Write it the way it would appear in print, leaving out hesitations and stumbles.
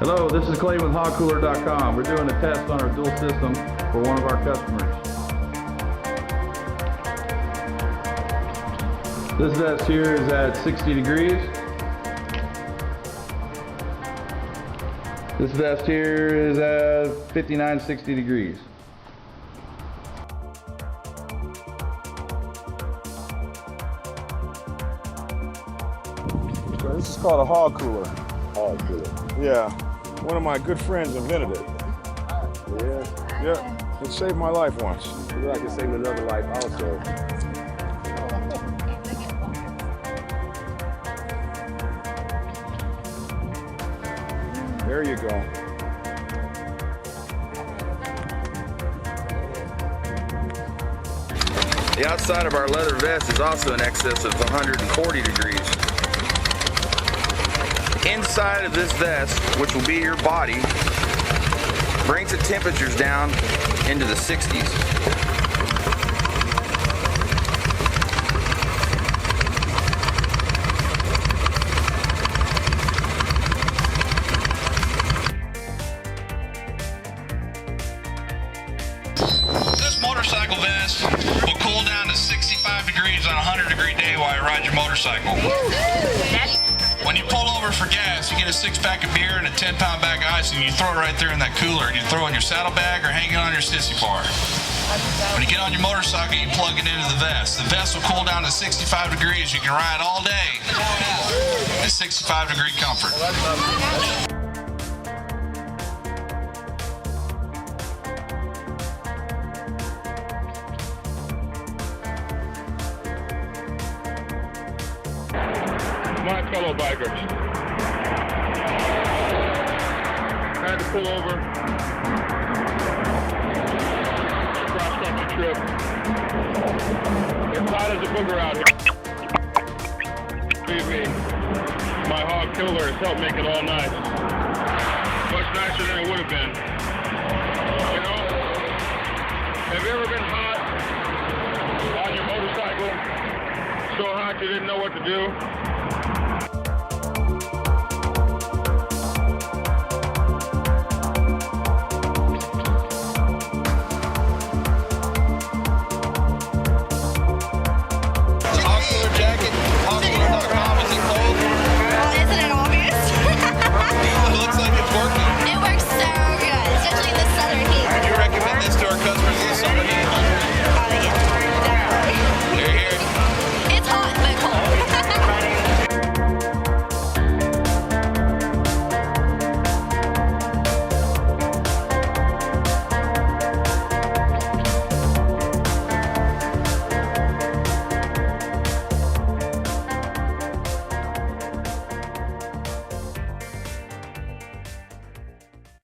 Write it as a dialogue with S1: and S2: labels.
S1: Hello, this is Clay with HogCooler.com. We're doing a test on our dual system for one of our customers. This vest here is at 60 degrees. This vest here is at 59, 60 degrees.
S2: This is called a hog cooler.
S3: Hog cooler.
S2: Yeah. One of my good friends invented it.
S3: Yeah.
S2: Yeah. It saved my life once.
S3: You like to save another life also.
S2: There you go.
S4: The outside of our leather vest is also in excess of 140 degrees. Inside of this vest, which will be your body, brings the temperatures down into the 60s.
S5: This motorcycle vest will cool down to 65 degrees on a 100-degree day while you ride your motorcycle. When you pull over for gas, you get a 6-pack of beer and a 10-pound bag of ice, and you throw it right there in that cooler, and you throw it in your saddlebag or hang it on your sissy bar. When you get on your motorcycle, you plug it into the vest. The vest will cool down to 65 degrees. You can ride all day at 65-degree comfort.
S6: My fellow bikers, had to pull over, cross-country trip. It's hot as a booger out here. Believe me, my hog killer has helped make it all nice. Much nicer than it would have been. You know, have you ever been hot on your motorcycle? So hot you didn't know what to do?